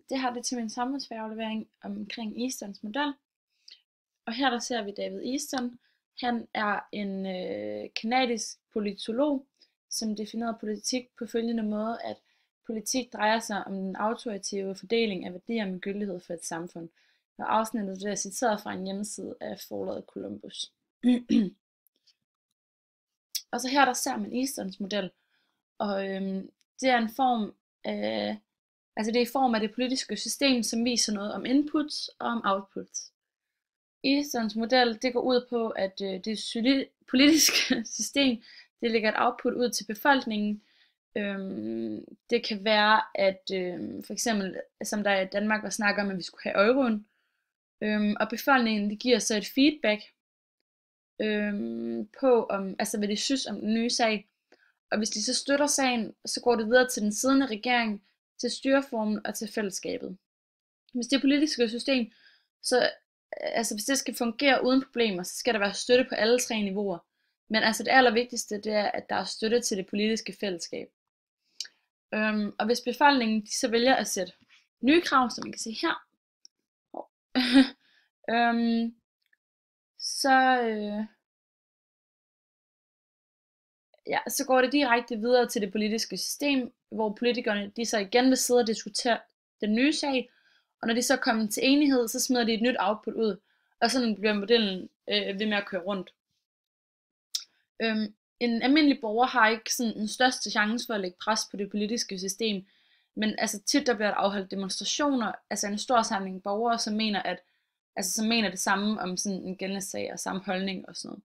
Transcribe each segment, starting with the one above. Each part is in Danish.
Det har det til min samfundsfagaflevering omkring Eastons model. Og her der ser vi David Easton. Han er en kanadisk politolog, som definerede politik på følgende måde, at politik drejer sig om den autoritative fordeling af værdier med gyldighed for et samfund. Og afsnittet er citeret fra en hjemmeside af forlaget Columbus. Og så her der ser man Eastons model, og det er en form af, altså det er i form af det politiske system, som viser noget om inputs og om outputs. Eastons model det går ud på, at det politiske system det lægger et output ud til befolkningen. Det kan være, at for eksempel, som der i Danmark var snak om, at vi skulle have euroen, og befolkningen det giver så et feedback på, altså hvad de synes om den nye sag. Og hvis de så støtter sagen, så går det videre til den siddende regering, til styreformen og til fællesskabet. Hvis det politiske system, så altså hvis det skal fungere uden problemer, så skal der være støtte på alle tre niveauer. Men altså det allervigtigste, det er, at der er støtte til det politiske fællesskab. Og hvis befolkningen de så vælger at sætte nye krav, som man kan se her, så går det direkte videre til det politiske system, hvor politikerne de så igen vil sidde og diskutere den nye sag, og når de så kommer til enighed, så smider de et nyt output ud, og sådan bliver modellen ved med at køre rundt. En almindelig borger har ikke sådan den største chance for at lægge pres på det politiske system, men altså tit der bliver der afholdt demonstrationer, altså en stor samling borgere, som mener det samme om sådan en gældende sag og samme holdning og sådan noget.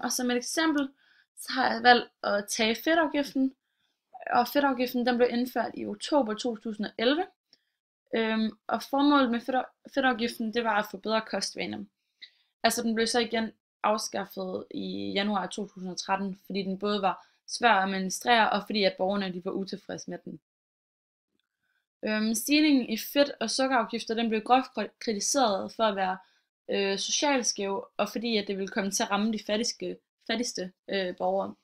Og som et eksempel, så har jeg valgt at tage fedtafgiften, og fedtafgiften den blev indført i oktober 2011. Og formålet med fedtafgiften det var at få bedre kostvaner. Altså den blev så igen afskaffet i januar 2013, fordi den både var svær at administrere, og fordi at borgerne de var utilfredse med den. Stigningen i fedt- og sukkerafgifter den blev groft kritiseret for at være socialt skæv, og fordi at det ville komme til at ramme de fattigste borgere.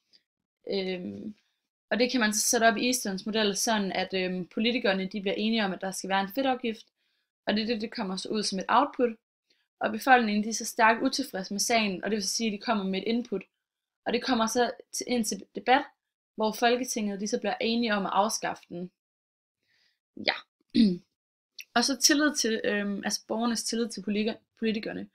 Og det kan man så sætte op i Eastons model, sådan at politikerne de bliver enige om, at der skal være en fedtafgift, og det kommer så ud som et output, og befolkningen de er så stærkt utilfreds med sagen, og det vil sige, at de kommer med et input, og det kommer så ind til debat, hvor Folketinget de så bliver enige om at afskaffe den. Ja. Og så tillid til, altså borgernes tillid til politikerne.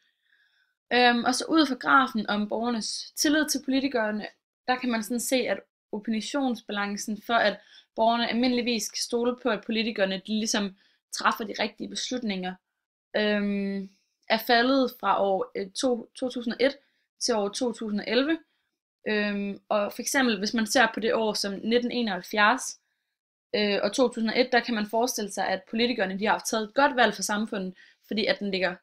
Og så ud fra grafen om borgernes tillid til politikerne, der kan man sådan se, at opinionsbalancen for, at borgerne almindeligvis skal stole på, at politikerne de ligesom træffer de rigtige beslutninger, er faldet fra år 2001 til år 2011. Og for eksempel, hvis man ser på det år som 1971 og 2001, der kan man forestille sig, at politikerne de har taget et godt valg for samfundet, fordi at den ligger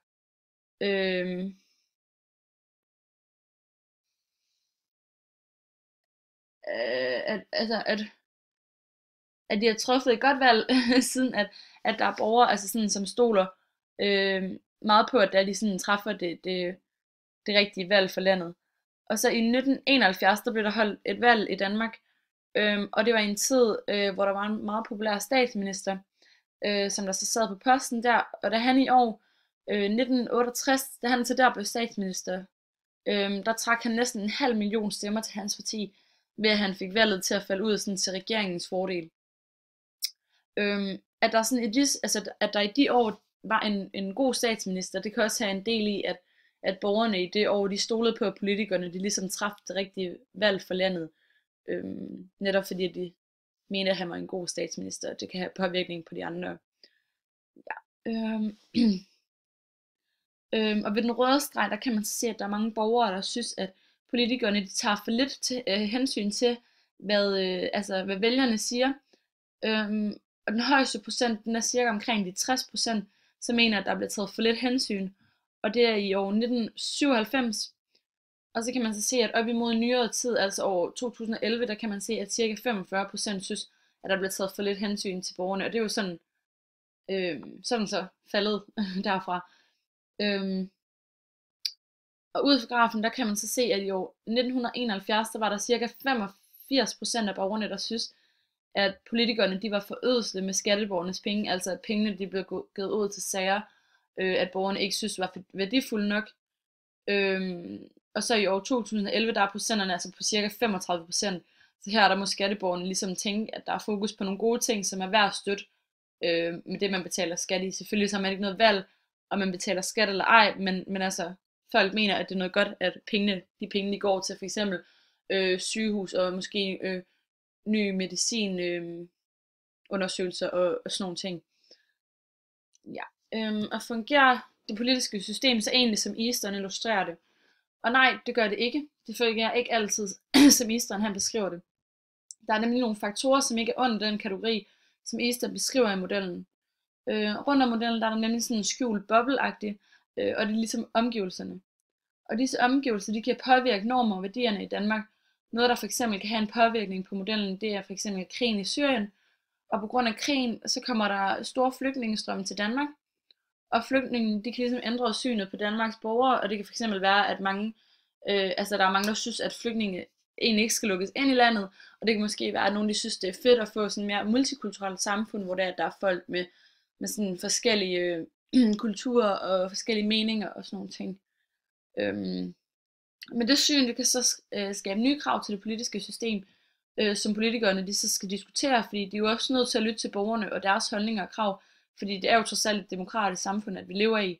at de har truffet et godt valg, siden at der er borgere, altså sådan, som stoler meget på, at de sådan træffer det rigtige valg for landet. Og så i 1971, der blev der holdt et valg i Danmark, og det var i en tid, hvor der var en meget populær statsminister, som der så sad på posten der, og da han i år 1968, da han så der blev statsminister, der trak han næsten 500.000 stemmer til hans parti, ved at han fik valget til at falde ud sådan, til regeringens fordel. At der sådan at der i de år var en god statsminister, det kan også have en del i, at borgerne i det år, de stolede på, at politikerne de ligesom træffede det rigtige valg for landet, netop fordi de mente, at han var en god statsminister, det kan have påvirkning på de andre. Ja. Og ved den røde streg, der kan man se, at der er mange borgere, der synes, at politikerne de tager for lidt hensyn til, hvad vælgerne siger. Og den højeste procent, den er cirka omkring de 60%, som mener, at der bliver taget for lidt hensyn. Og det er i år 1997. Og så kan man så se, at op imod nyere tid, altså år 2011, der kan man se, at cirka 45% synes, at der bliver taget for lidt hensyn til borgerne. Og det er jo sådan, sådan så faldet derfra. Og ud fra grafen, der kan man så se, at i år 1971, der var der cirka 85% af borgerne, der synes, at politikerne de var forødsle med skatteborgernes penge, altså at pengene de blev givet ud til sager, at borgerne ikke synes var værdifulde nok. Og så i år 2011, der er procenterne altså på cirka 35%. Så her er der må skatteborgerne ligesom tænke, at der er fokus på nogle gode ting, som er værd at støtte med det, man betaler skat i. Selvfølgelig så har man ikke noget valg, om man betaler skat eller ej, men altså, folk mener, at det er noget godt, at de penge de går til for eksempel sygehus og måske ny medicin, undersøgelser og sådan nogle ting. Ja. Og fungerer det politiske system så egentlig, som Easton illustrerer det? Og nej, det gør det ikke. Det fungerer ikke altid, som Easton han beskriver det. Der er nemlig nogle faktorer, som ikke er under den kategori, som Easton beskriver i modellen. Rundt om modellen, der er der nemlig sådan en skjult boble-agtig, og det er ligesom omgivelserne. Og disse omgivelser, de kan påvirke normer og værdierne i Danmark. Noget, der for eksempel kan have en påvirkning på modellen, det er for eksempel krigen i Syrien. Og på grund af krigen, så kommer der store flygtningestrømme til Danmark. Og flygtningen, de kan ligesom ændre synet på Danmarks borgere, og det kan fx være, at der er mange, der synes, at flygtninge egentlig ikke skal lukkes ind i landet, og det kan måske være, at nogen de synes, det er fedt at få sådan mere multikulturelt samfund, hvor der er folk med sådan forskellige kulturer og forskellige meninger og sådan nogle ting. Men det syn, det kan så skabe nye krav til det politiske system, som politikerne de så skal diskutere, fordi de er jo også nødt til at lytte til borgerne og deres holdninger og krav, fordi det er jo trods alt et demokratisk samfund, at vi lever i.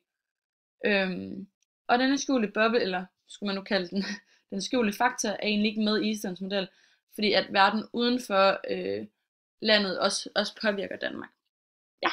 Og denne skjulte boble, eller skulle man nu kalde den, den skjulte faktor, er egentlig ikke med i Eastons model, fordi at verden uden for landet også påvirker Danmark. Ja.